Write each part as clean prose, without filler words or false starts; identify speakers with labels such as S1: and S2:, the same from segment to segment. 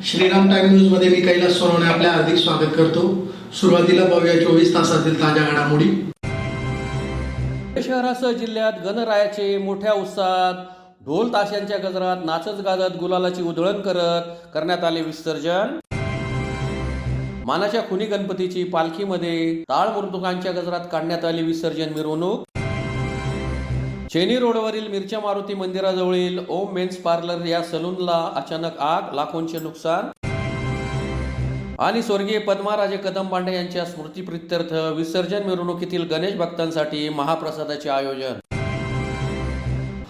S1: Shriram time news मध्ये मी कैलास सोनवणे आपले हार्दिक स्वागत करतो। सुरुवातीला पाहूया 24 तासातील ताज्या घडामोडी।
S2: शहरासह जिल्ह्यात गणरायाचे मोठ्या उत्साहात ढोल ताशांच्या गजरात नाचत गाजत गुलालाची उधळण करण्यात आले विसर्जन। मानाच्या खुनी गणपतीची पालखीमध्ये टाळ मृदुंगांच्या गजरात काढण्यात आली विसर्जन मिरवणूक। चेनी रोडवरील मिरच्या मारुती मंदिराजवळील ओम मेन्स पार्लर या सलूनला अचानक आग, लाखोंचे नुकसान। आणि स्वर्गीय पद्माराजे कदम पांडे यांच्या स्मृतीप्रित्यर्थ विसर्जन मिरवणुकीतील गणेश भक्तांसाठी महाप्रसादाचे आयोजन।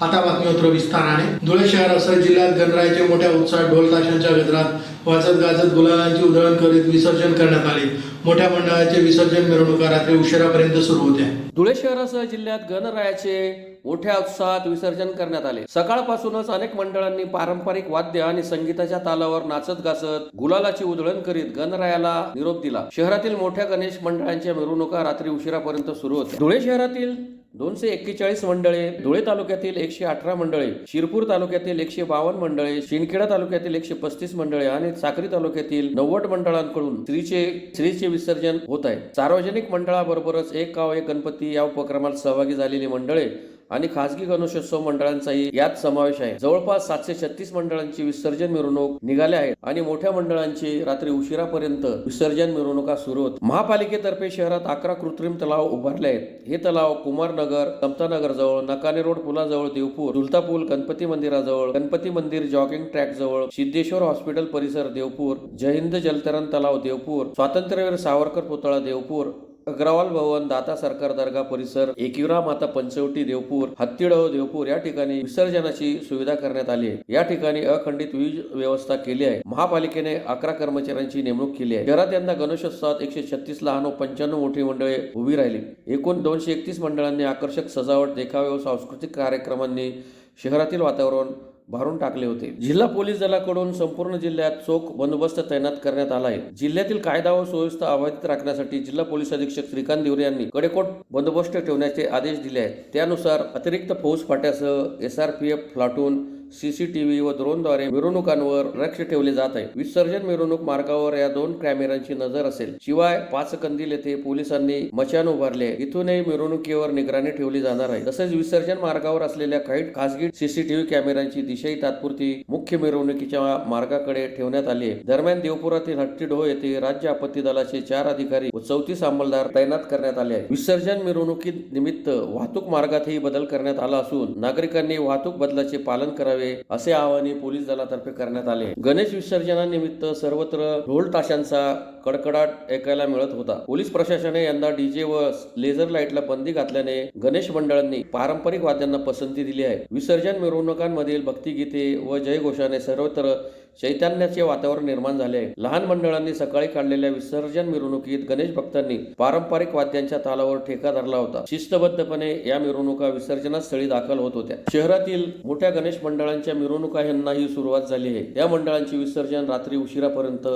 S1: आता बातमीपत्र विस्ताराने। धुळे शहरासह जिल्ह्यात गणरायाचे मोठ्या उत्साहात ढोल ताशांच्या गजरात वाजत गाजत गुलालांची उधळण करीत विसर्जन करण्यात आले। मोठ्या मंडळाचे विसर्जन मिरवणुका रात्री उशिरापर्यंत सुरू होत्या।
S2: धुळे शहरासह जिल्ह्यात गणरायाचे मोठ्या उत्साहात विसर्जन करण्यात आले। सकाळपासूनच अनेक मंडळांनी पारंपरिक वाद्य आणि संगीताच्या तालावर नाचत गाजत गुलालाची उधळण करीत गणरायाला निरोप दिला। शहरातील मोठ्या गणेश मंडळांच्या मिरवणुका रात्री उशिरापर्यंत सुरू होत्या। धुळे शहरातील 241 मंडळे, धुळे तालुक्यातील 118 मंडळे, शिरपूर तालुक्यातील 152 मंडळे, शिंदखेडा तालुक्यातील 135 मंडळे आणि साक्री तालुक्यातील 90 मंडळांकडून श्रीचे विसर्जन होत आहे। सार्वजनिक मंडळाबरोबरच एक गाव एक गणपती या उपक्रमात सहभागी झालेली मंडळे आणि खासगी गणेशोत्सव मंडळांचाही यात समावेश आहे। जवळपास 736 मंडळांची विसर्जन मिरवणूक निघाल्या आहेत आणि मोठ्या मंडळांची रात्री उशिरापर्यंत विसर्जन मिरवणुका सुरू होत। महापालिकेतर्फे शहरात 11 कृत्रिम तलाव उभारले आहेत। हे तलाव कुमारनगर, समतानगर जवळ, नकाने रोड पुलाजवळ देवपूर, झुलता पूल, गणपती मंदिराजवळ, गणपती मंदिर जॉगिंग ट्रॅक जवळ, सिद्धेश्वर हॉस्पिटल परिसर देवपूर, जय हिंद जलतरण तलाव देवपूर, स्वातंत्र्यवीर सावरकर पुतळा देवपूर, अग्रवाल भवन, दाता सरकार दर्गा परिसर, एकविरा माता पंचवटी देवपूर, हत्तीडव देवपूर या ठिकाणी विसर्जनाची सुविधा करण्यात आली आहे। या ठिकाणी अखंडित वीज व्यवस्था केली आहे। महापालिकेने 11 कर्मचाऱ्यांची नेमणूक केली आहे। शहरात यंदा गणेशोत्सवात 136 लहान व 95 मोठी मंडळे उभी राहिली। एकूण 231 मंडळांनी आकर्षक सजावट, देखावे व सांस्कृतिक कार्यक्रमांनी शहरातील वातावरण भरून टाकले होते। जिल्हा पोलीस दलाकडून संपूर्ण जिल्ह्यात चोख बंदोबस्त तैनात करण्यात आला आहे। जिल्ह्यातील कायदा व सुव्यवस्था अबाधित राखण्यासाठी जिल्हा पोलीस अधीक्षक श्रीकांत दिवरे यांनी कडेकोट बंदोबस्त ठेवण्याचे आदेश दिले आहेत। त्यानुसार अतिरिक्त फौज फाट्यासह SRPF प्लाटून, CCTV व ड्रोनद्वारे मिरवणुकांवर लक्ष ठेवले जात आहे। विसर्जन मिरवणूक मार्गावर या 2 कॅमेऱ्यांची नजर असेल। शिवाय 5 कंदील येथे पोलिसांनी मचाण उभारले, इथूनही मिरवणुकीवर निगराणी ठेवली जाणार आहे। तसेच विसर्जन मार्गावर असलेल्या काही खासगी CCTV कॅमेऱ्यांची दिशाही तात्पुरती मुख्य मिरवणुकीच्या मार्गाकडे ठेवण्यात आली आहे। दरम्यान देवपुरातील हट्टीडोह येथे राज्य आपत्ती दलाचे 4 अधिकारी व 34 अंमलदार तैनात करण्यात आले आहेत। विसर्जन मिरवणुकी निमित्त वाहतूक मार्गातही बदल करण्यात आला असून नागरिकांनी वाहतूक बदलाचे पालन करावे असे आवाहन पोलीस दलातर्फे करण्यात आले। गणेश विसर्जनानिमित्त सर्वत्र ढोल ताशांचा कडकडाट ऐकायला मिळत होता। पोलीस प्रशासनाने यंदा DJ व लेझर लाईटला बंदी घातल्याने गणेश मंडळांनी पारंपरिक वाद्यांना पसंती दिली आहे। विसर्जन मिरवणुकांमधील भक्तिगीते व जयघोषाने सर्वत्र चैतन्याचे वातावरण निर्माण झाले आहे। लहान मंडळांनी सकाळी काढलेल्या विसर्जन मिरवणुकीत गणेश भक्तांनी पारंपरिक वाद्यांच्या तालावर ठेका धरला होता। शिस्तबद्धपणे या मिरवणुका विसर्जनास्थळी दाखल होत होत्या। शहरातील मोठ्या गणेश मंडळांच्या मिरवणुका यांनाही सुरुवात झाली आहे। या मंडळांची विसर्जन रात्री उशिरापर्यंत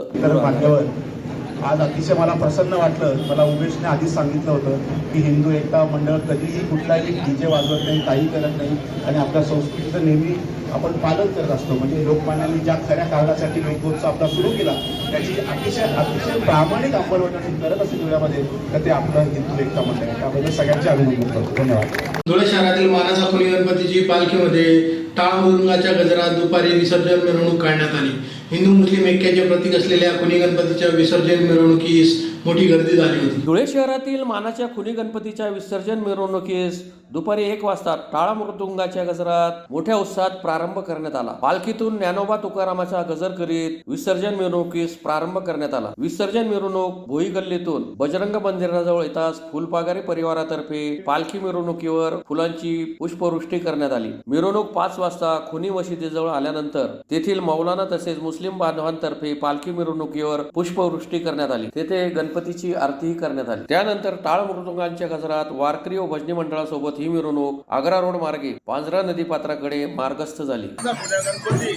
S3: आज अतिशय मला प्रसन्न वाटलं। मला उमेशने आधीच सांगितलं होतं की हिंदू एकता मंडळ कधीही कुठलाही DJ वाजवत नाही, काही करत नाही आणि आपल्या संस्कृतीचं नेहमी आपण पालन करत असतो। म्हणजे लोकमान्यांनी ज्या खऱ्या कारणासाठी लोकोत्सव आपला सुरू केला त्याची अतिशय प्रामाणिक अंमलबजावणी करत असेल वेळामध्ये तर ते आपलं हिंदू एकता मंडळ आहे। त्याबद्दल सगळ्यांचे अभिनंदन करतो। धन्यवाद।
S1: धुळे शहरातील मानाच्या खुनी गणपतीची पालखीमध्ये टाळ मृदुंगाच्या गजरात दुपारी विसर्जन मिरवणूक काढण्यात आली। हिंदू मुस्लिम ऐक्याचे प्रतीक असलेल्या खुनी गणपतीच्या विसर्जन मिरवणुकीस मोठी गर्दी झाली होती।
S2: धुळे शहरातील मानाच्या खुनी गणपतीच्या विसर्जन मिरवणुकीस दुपारी 1 वाजता टाळ मृदुंगाच्या गजरात मोठ्या उत्साहात प्रारंभ करण्यात आला। पालखीतून ज्ञानोबा तुकारामाचा गजर करीत विसर्जन मिरवणुकीस प्रारंभ करण्यात आला। विसर्जन मिरवणूक भोई गल्लीतून बजरंग मंदिराजवळ येताच फुलपागारी परिवारातर्फे पालखी मिरवणुकीवर फुलांची पुष्पवृष्टी करण्यात आली। मिरवणूक 5 वाजता खुनी मशिदीजवळ आल्यानंतर तेथील मौलाना तसेच मुस्लिम बांधवांतर्फे पालखी मिरवणुकीवर पुष्पवृष्टी करण्यात आली। तेथे गणपतीची आरतीही करण्यात आली। त्यानंतर टाळ मृदुंगांच्या गजरात वारकरी व भजनी मंडळासोबत ही मिरवणूक आग्रा रोड मार्गे पांझरा नदी पात्राकडे मार्गस्थ झाली।
S4: गणपती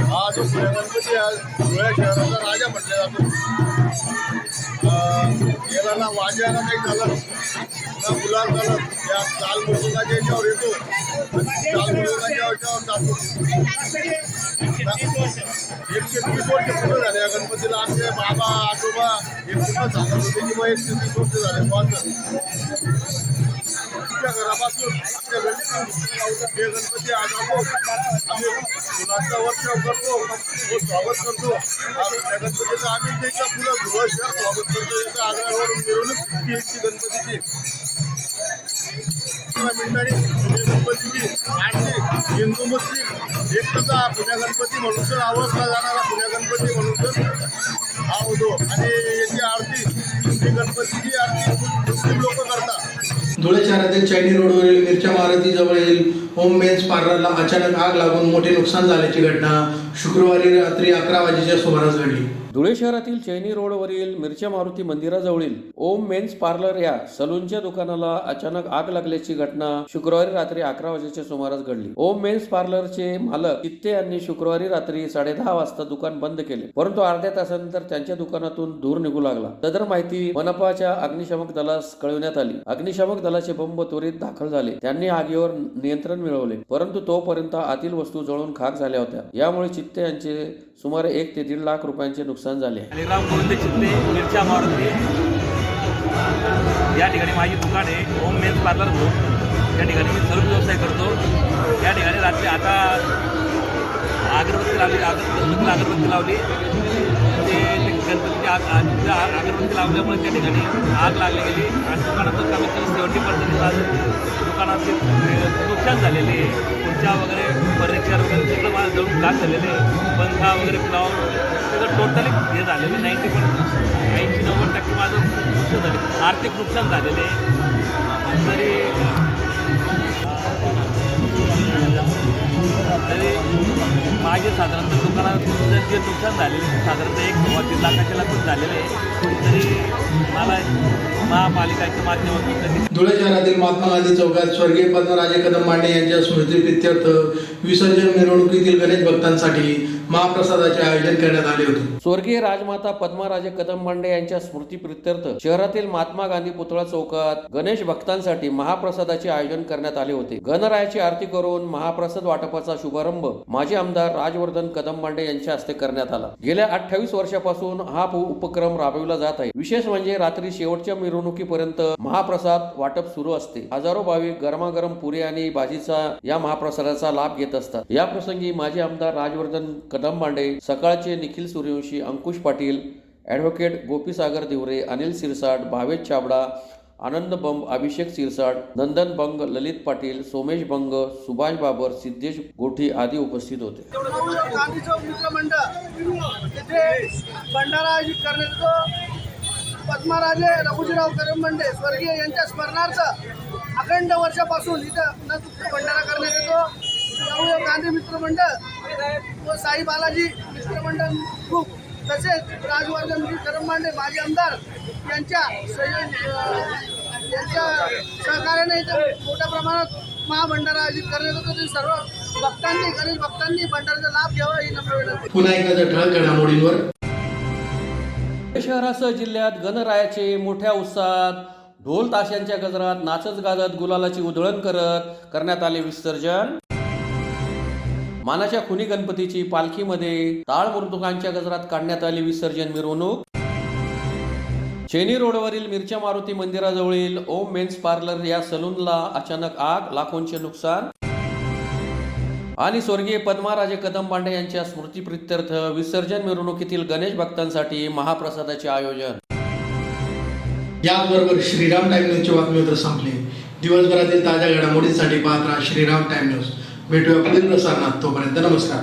S4: हा जो गणपती धुळे शहराचा राजा म्हटला जातो। गेला ना भाज्याला काही झालं ना गुलाल झालं या चाल मुलगाच्या याच्यावर येतो आणि चाल मुलगाच्या याच्यावर जातो. 130 वर्ष पूर्ण झाले या गणपतीला. आमचे बाबा आजोबा हे पूर्ण झालं होते की मग 130 वर्ष झाले. आमच्या घरापासून आमच्या गणपती हे गणपती आज आम्ही फुलांचा वर्षाव करतो, तो स्वागत करतो. त्या गणपतीचं आम्ही त्याच्या फुलं धुळं शहर स्वागत करतो. याचा आग्र्यावरून मिरवणूक ती एकची गणपतीची पुणे गणपतीची आणि हिंदू मुस्लिम एकता पुण्या गणपती म्हणून तर आवडला जाणारा पुण्या गणपती म्हणून तर हा होतो. आणि याची आरती ही गणपतीची आरती मुस्लिम लोक करतात.
S1: धुळे शहरातील चैनी रोडवरील मिरच्या मारुती जवळील होम मेन्स पार्लरला अचानक आग लागून मोठे नुकसान झाल्याची घटना शुक्रवारी रात्री 11 वाजेच्या सुमारास घडली.
S2: धुळे शहरातील चैनी रोडवरील मिरच्या मारुती मंदिराजवळील ओम मेन्स पार्लर या सलूनच्या दुकानाला अचानक आग लागल्याची घटना शुक्रवारी रात्री 11 वाजेच्या सुमारास घडली. ओम मेन्स पार्लरचे मालक चित्ते यांनी शुक्रवारी रात्री 10:30 वाजता दुकान बंद केले, परंतु अर्ध्या तासानंतर त्यांच्या दुकानातून धूर निघू लागला. सदर माहिती मनपाच्या अग्निशामक दलास कळविण्यात आली. अग्निशामक दलाचे बंब त्वरित दाखल झाले. त्यांनी आगीवर नियंत्रण मिळवले, परंतु तोपर्यंत आतील वस्तू जळून खाक झाल्या होत्या. यामुळे चित्ते यांचे सुमारे 1 ते 1.5 लाख रुपयांचे नुकसान झाले.
S5: अलिराम गोविंद चित्ते मिरच्या मारुती या ठिकाणी माझी दुकान आहे होम मेन्स पार्लर म्हणून. या ठिकाणी मी सर्व व्यवसाय करतो. या ठिकाणी रात्री आता अगरबत्ती लावली ते गणपतीची अगरबत्ती लावल्यामुळे त्या ठिकाणी आग लागली गेली आणि दुकानाचं कमीत कमी 70% दुकानाचे नुकसान झालेले आहे. खुर्च्या वगैरे फर्निचर वगैरे सगळं मला जळून खाक झालेले आहे. पंखा वगैरे फ्लावर सगळं टोटली हे झालेलं 80-90% माझं नुकसान झाले, आर्थिक नुकसान झालेले आहे. तरी माझे साधारणतः दुकानात जे नुकसान झालेले साधारणतः 1-3 लाखाच्या लागून झालेले आहे. तरी मला महापालिकेच्या माध्यमातून
S1: धुळे शहरातील महात्मा गांधी चौकात स्वर्गीय पद्मराजे कदम मांडे यांच्या स्मृतीप्रित्यर्थ विसर्जन मिरवणुकीतील गणेश भक्तांसाठी महाप्रसादाचे आयोजन करण्यात आले होते.
S2: स्वर्गीय राजमाता पद्मराजे कदम मांडे यांच्या स्मृतीप्रित्यर्थ शहरातील महात्मा गांधी पुतळा चौकात गणेश भक्तांसाठी महाप्रसादाचे आयोजन करण्यात आले होते. गणरायाची आरती करून महाप्रसाद वाटपाचा शुभारंभ माजी आमदार राजवर्धन कदम मांडे यांच्या हस्ते करण्यात आला. गेल्या 28 वर्षापासून हा उपक्रम राबविला जात आहे. विशेष म्हणजे रात्री शेवटच्या मिरवणुकीपर्यंत महाप्रसाद वाटप सुरू असते. हजारो भाविक गरमागरम पुरी आणि भाजीचा या महाप्रसादाचा लाभ घेत असतात. या प्रसंगी माजी आमदार राजवर्धन कदम मांडे, सकाळचे निखिल सूर्यवंशी, अंकुश पाटील, ॲडव्होकेट गोपीसागर दिवरे, अनिल सिरसाट, भावेश चाबडा, आनंद बंब, अभिषेक सिरसाट, नंदन बंग, ललित पाटील, सोमेश बंग, सुभाष बाबर, सिद्धेश गोठी आदी उपस्थित होते.
S6: गांधी चौक मित्रमंडळ तिथे भंडारा आयोजित करण्यात येतो. पद्मराजे रघुजीराव कदम मांडे स्वर्गीय यांच्या स्मरणार्थ अखंड वर्षापासून इथं भंडारा करण्यात येतो. नवयुवक गांधी मित्रमंडळ व साई बालाजी मित्रमंडळ ग्रुप तसेच राजवर्धन कदम मांडे माजी आमदार यांच्या सहकार्याने इथं मोठ्या प्रमाणात महाभंडारा आयोजित करण्यात येतो. सर्व भक्तांनी गणेश भक्तांनी भंडाऱ्याचा लाभ घ्यावा ही नम्र विनंती.
S1: पुन्हा एकदा ठळक घडामोडींवर.
S2: शहरासह जिल्ह्यात गणरायाचे मोठ्या उत्साहात ढोल ताशांच्या गजरात नाचत गाजत गुलालाची उधळण करण्यात आले विसर्जन. मानाच्या खुनी गणपतीची पालखीमध्ये टाळ मृदुंगांच्या गजरात काढण्यात आली विसर्जन मिरवणूक. चैनी रोडवरील मिरच्या मारुती मंदिराजवळील ओम मेन्स पार्लर या सलूनला अचानक आग, लाखोंचे नुकसान. आणि स्वर्गीय पद्मराजे कदम मांडे यांच्या स्मृतीप्रित्यर्थ विसर्जन मिरवणुकीतील गणेश भक्तांसाठी महाप्रसादाचे आयोजन.
S1: याबरोबर श्रीराम टाइम न्यूजची बातमीपत्र संपली. दिवसभरातील ताज्या घडामोडींसाठी पाहत राहा श्रीराम टाइम न्यूज. भेटूया पुढील प्रसारणात. तोपर्यंत नमस्कार.